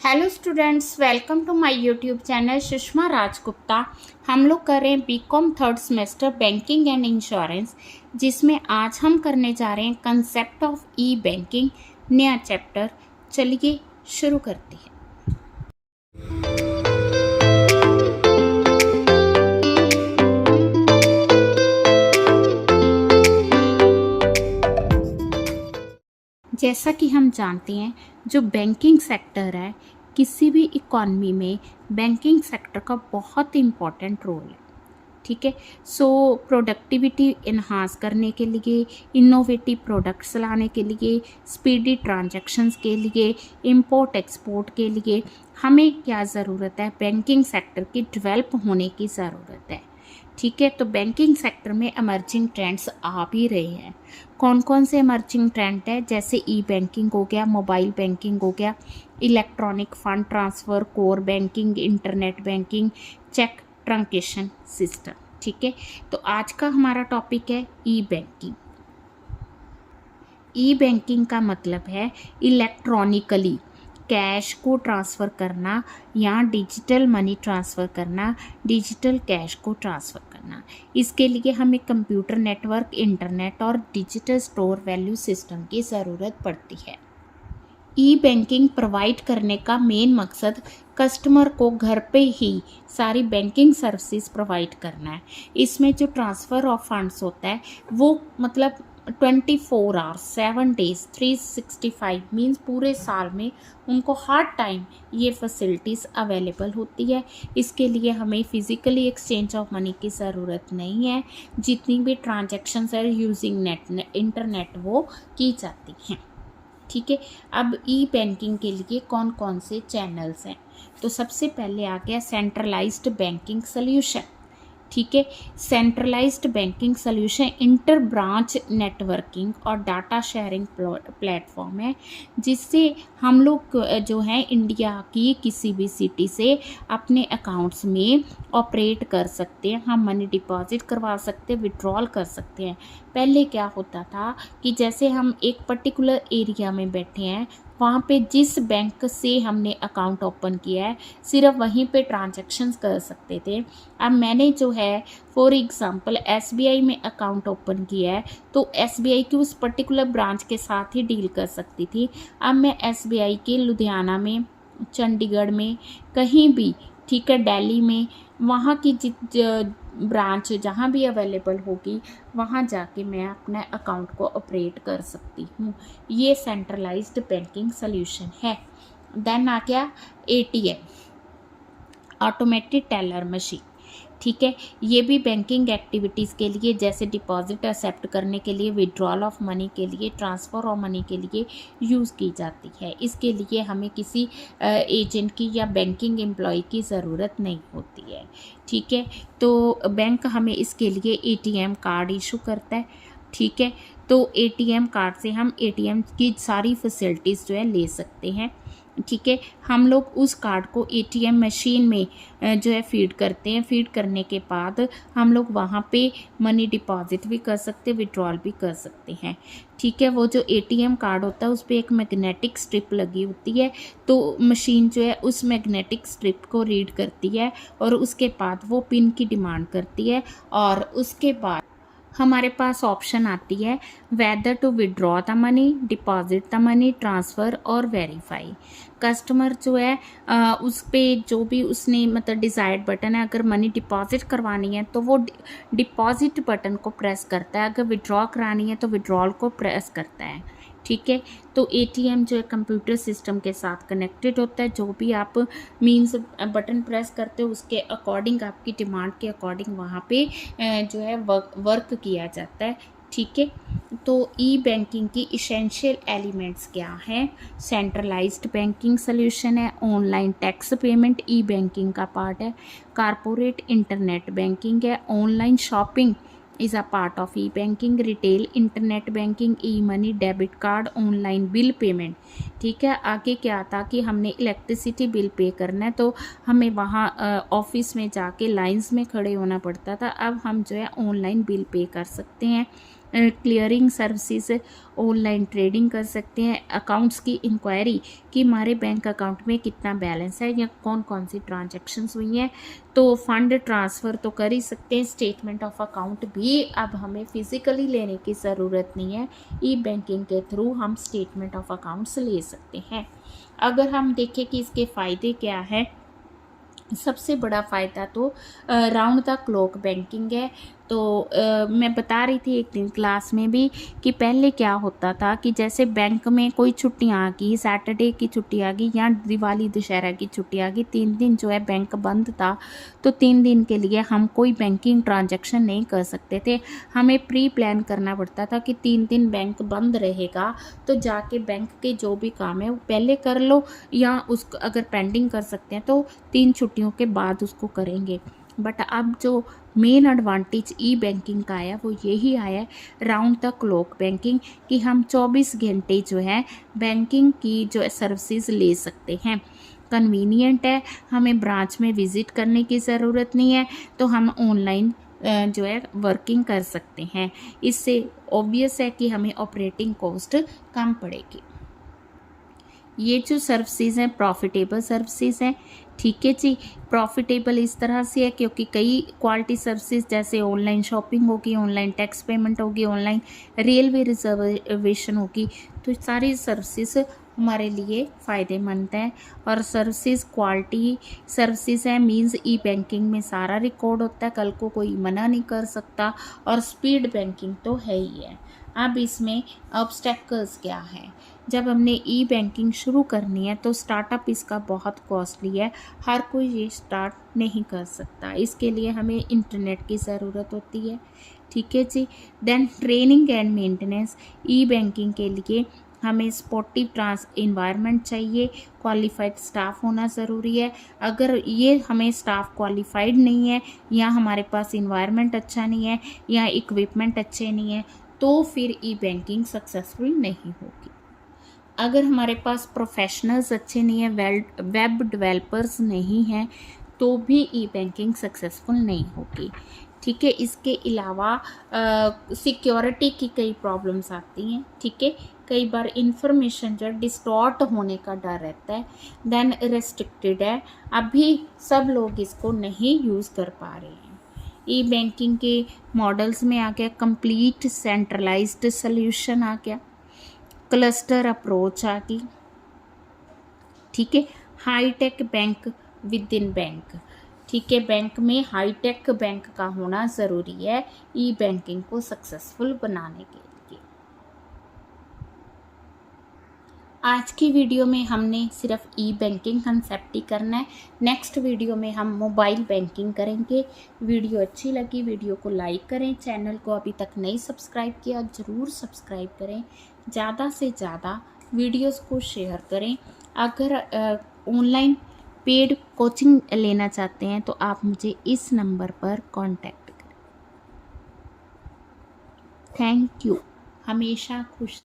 Hello students, welcome to my YouTube channel Sushma Rajgupta. हम लोग कर रहे हैं BCom third semester banking and insurance, जिसमें आज हम करने जा रहे हैं कंसेप्ट ऑफ ई बैंकिंग, नया चैप्टर। चलिए शुरू करते हैं। जैसा कि हम जानते हैं, जो बैंकिंग सेक्टर है किसी भी इकॉनमी में, बैंकिंग सेक्टर का बहुत इम्पॉर्टेंट रोल है। ठीक है। सो प्रोडक्टिविटी इन्हांस करने के लिए, इनोवेटिव प्रोडक्ट्स लाने के लिए, स्पीडी ट्रांजैक्शंस के लिए, इंपोर्ट एक्सपोर्ट के लिए हमें क्या ज़रूरत है? बैंकिंग सेक्टर की डेवलप होने की ज़रूरत है। ठीक है। तो बैंकिंग सेक्टर में इमर्जिंग ट्रेंड्स आ भी रहे हैं। कौन कौन से इमर्जिंग ट्रेंड है? जैसे ई बैंकिंग हो गया, मोबाइल बैंकिंग हो गया, electronic fund transfer, core banking, internet banking, cheque truncation system. ठीक है। तो आज का हमारा टॉपिक है ई बैंकिंग। ई बैंकिंग का मतलब है इलेक्ट्रॉनिकली कैश को ट्रांसफ़र करना या डिजिटल मनी ट्रांसफ़र करना, डिजिटल कैश को ट्रांसफ़र करना। इसके लिए हमें कंप्यूटर नेटवर्क, इंटरनेट और डिजिटल स्टोर वैल्यू सिस्टम की ज़रूरत पड़ती है। ई बैंकिंग प्रोवाइड करने का मेन मकसद कस्टमर को घर पे ही सारी बैंकिंग सर्विसेज प्रोवाइड करना है। इसमें जो ट्रांसफ़र ऑफ फंड्स होता है वो मतलब 24 आवर्स 7 डेज़ 365 मीन्स पूरे साल में उनको हर टाइम ये फैसिलिटीज़ अवेलेबल होती है। इसके लिए हमें फ़िज़िकली एक्सचेंज ऑफ मनी की ज़रूरत नहीं है। जितनी भी ट्रांजैक्शंस है यूजिंग इंटरनेट वो की जाती हैं। ठीक है। अब ई बैंकिंग के लिए कौन कौन से चैनल्स हैं? तो सबसे पहले आ गया सेंट्रलाइज्ड बैंकिंग सॉल्यूशन। ठीक है। Centralised banking solution inter branch networking और डाटा शेयरिंग प्लेटफॉर्म है, जिससे हम लोग जो है इंडिया की किसी भी सिटी से अपने अकाउंट्स में ऑपरेट कर सकते हैं। हम मनी डिपॉजिट करवा सकते हैं, विड्रॉल कर सकते हैं। पहले क्या होता था कि जैसे हम एक पर्टिकुलर एरिया में बैठे हैं, वहाँ पे जिस बैंक से हमने अकाउंट ओपन किया है सिर्फ वहीं पे ट्रांजैक्शंस कर सकते थे। अब मैंने जो है फॉर एग्ज़ाम्पल एसबीआई में अकाउंट ओपन किया है तो एसबीआई की उस पर्टिकुलर ब्रांच के साथ ही डील कर सकती थी। अब मैं एसबीआई के लुधियाना में, चंडीगढ़ में, कहीं भी, ठीक है, दिल्ली में, वहाँ की ब्रांच जहाँ भी अवेलेबल होगी वहाँ जाके मैं अपने अकाउंट को ऑपरेट कर सकती हूँ। ये सेंट्रलाइज्ड बैंकिंग सॉल्यूशन है। देन आ गया एटीएम, ऑटोमेटेड टेलर मशीन। ठीक है। ये भी बैंकिंग एक्टिविटीज़ के लिए, जैसे डिपॉजिट एक्सेप्ट करने के लिए, विड्रॉल ऑफ मनी के लिए, ट्रांसफ़र ऑफ मनी के लिए यूज़ की जाती है। इसके लिए हमें किसी एजेंट की या बैंकिंग एम्प्लॉय की ज़रूरत नहीं होती है। ठीक है। तो बैंक हमें इसके लिए एटीएम कार्ड इशू करता है। ठीक है। तो एटीएम कार्ड से हम एटीएम की सारी फैसिलिटीज़ जो है ले सकते हैं। ठीक है। हम लोग उस कार्ड को एटीएम मशीन में जो है फीड करते हैं। फीड करने के बाद हम लोग वहाँ पे मनी डिपॉजिट भी कर सकते हैं, विड्रॉल भी कर सकते हैं। ठीक है। वो जो एटीएम कार्ड होता है उस पर एक मैग्नेटिक स्ट्रिप लगी होती है, तो मशीन जो है उस मैग्नेटिक स्ट्रिप को रीड करती है और उसके बाद वो पिन की डिमांड करती है और उसके बाद हमारे पास ऑप्शन आती है whether to withdraw the money, deposit the money, transfer और वेरीफाई। कस्टमर जो है उस पर जो भी उसने मतलब डिज़ायर्ड बटन है, अगर मनी डिपॉजिट करवानी है तो वो डिपॉजिट बटन को प्रेस करता है, अगर विड्रॉ करानी है तो विड्रॉल को प्रेस करता है। ठीक है। तो एटीएम जो है कंप्यूटर सिस्टम के साथ कनेक्टेड होता है। जो भी आप मीन्स बटन प्रेस करते हो उसके अकॉर्डिंग, आपकी डिमांड के अकॉर्डिंग वहाँ पे जो है वर्क किया जाता है। ठीक है। तो ई बैंकिंग की इसेंशियल एलिमेंट्स क्या हैं? सेंट्रलाइज्ड बैंकिंग सॉल्यूशन है, ऑनलाइन टैक्स पेमेंट ई बैंकिंग का पार्ट है, कारपोरेट इंटरनेट बैंकिंग है, online shopping is a part of E banking, retail internet banking, E money, debit card, online bill payment. ठीक है। आगे क्या था कि हमने इलेक्ट्रिसिटी बिल पे करना है तो हमें वहाँ ऑफिस में जाके लाइंस में खड़े होना पड़ता था। अब हम जो है ऑनलाइन बिल पे कर सकते हैं। क्लियरिंग सर्विसेज, ऑनलाइन ट्रेडिंग कर सकते हैं, अकाउंट्स की इंक्वायरी कि हमारे बैंक अकाउंट में कितना बैलेंस है या कौन कौन सी ट्रांजैक्शंस हुई हैं, तो फंड ट्रांसफ़र तो कर ही सकते हैं। स्टेटमेंट ऑफ अकाउंट भी अब हमें फिज़िकली लेने की ज़रूरत नहीं है, ई बैंकिंग के थ्रू हम स्टेटमेंट ऑफ अकाउंट्स ले सकते हैं। अगर हम देखें कि इसके फ़ायदे क्या है, सबसे बड़ा फ़ायदा तो राउंड द क्लॉक बैंकिंग है। तो मैं बता रही थी एक दिन क्लास में भी कि पहले क्या होता था कि जैसे बैंक में कोई छुट्टियां आ गई, सैटरडे की छुट्टी आ गई या दिवाली दशहरा की छुट्टी आ गई, 3 दिन जो है बैंक बंद था, तो 3 दिन के लिए हम कोई बैंकिंग ट्रांजैक्शन नहीं कर सकते थे। हमें प्री प्लान करना पड़ता था कि 3 दिन बैंक बंद रहेगा, तो जाके बैंक के जो भी काम है वो पहले कर लो, या उसको अगर पेंडिंग कर सकते हैं तो 3 छुट्टियों के बाद उसको करेंगे। बट अब जो मेन एडवांटेज ई बैंकिंग का आया वो यही आया है, राउंड द क्लॉक बैंकिंग, कि हम 24 घंटे जो है बैंकिंग की जो सर्विसेज ले सकते हैं। कन्वीनियंट है, हमें ब्रांच में विज़िट करने की ज़रूरत नहीं है, तो हम ऑनलाइन जो है वर्किंग कर सकते हैं। इससे ऑब्वियस है कि हमें ऑपरेटिंग कॉस्ट कम पड़ेगी। ये जो सर्विसेज हैं प्रॉफिटेबल सर्विसेज हैं, ठीक है जी। प्रॉफिटेबल इस तरह से है क्योंकि कई क्वालिटी सर्विसेज जैसे ऑनलाइन शॉपिंग होगी, ऑनलाइन टैक्स पेमेंट होगी, ऑनलाइन रेलवे रिजर्वेशन होगी, तो सारी सर्विसेज हमारे लिए फ़ायदेमंद है। और सर्विसेज क्वालिटी सर्विसेज है मींस ई बैंकिंग में सारा रिकॉर्ड होता है, कल को कोई मना नहीं कर सकता, और स्पीड बैंकिंग तो है ही है। अब इसमें ऑब्स्टेकल्स क्या हैं? जब हमने ई बैंकिंग शुरू करनी है तो स्टार्टअप इसका बहुत कॉस्टली है, हर कोई ये स्टार्ट नहीं कर सकता, इसके लिए हमें इंटरनेट की ज़रूरत होती है, ठीक है जी। Then training and maintenance, e banking के लिए हमें स्पोर्टिव इन्वायरमेंट चाहिए, क्वालिफाइड स्टाफ होना ज़रूरी है। अगर ये हमें स्टाफ क्वालिफाइड नहीं है, या हमारे पास इन्वायरमेंट अच्छा नहीं है, या इक्विपमेंट अच्छे नहीं है, तो फिर ई बैंकिंग सक्सेसफुल नहीं होगी। अगर हमारे पास प्रोफेशनल्स अच्छे नहीं हैं, वेब डेवलपर्स नहीं हैं, तो भी ई बैंकिंग सक्सेसफुल नहीं होगी, ठीक है। इसके अलावा सिक्योरिटी की कई प्रॉब्लम्स आती हैं, ठीक है। कई बार इंफॉर्मेशन जो डिस्टॉर्ट होने का डर रहता है। देन रेस्ट्रिक्टेड है, अभी सब लोग इसको नहीं यूज़ कर पा रहे हैं। ई बैंकिंग के मॉडल्स में आ गया कंप्लीट सेंट्रलाइज्ड सॉल्यूशन आ गया, क्लस्टर अप्रोच आ गई, ठीक है। High tech bank within bank, ठीक है। बैंक में हाईटेक बैंक का होना ज़रूरी है ई बैंकिंग को सक्सेसफुल बनाने के लिए। आज की वीडियो में हमने सिर्फ ई बैंकिंग कंसेप्ट ही करना है, नेक्स्ट वीडियो में हम मोबाइल बैंकिंग करेंगे। वीडियो अच्छी लगी वीडियो को लाइक करें, चैनल को अभी तक नहीं सब्सक्राइब किया ज़रूर सब्सक्राइब करें, ज़्यादा से ज़्यादा वीडियोस को शेयर करें। अगर ऑनलाइन पेड कोचिंग लेना चाहते हैं तो आप मुझे इस नंबर पर कांटेक्ट करें। Thank you. हमेशा खुश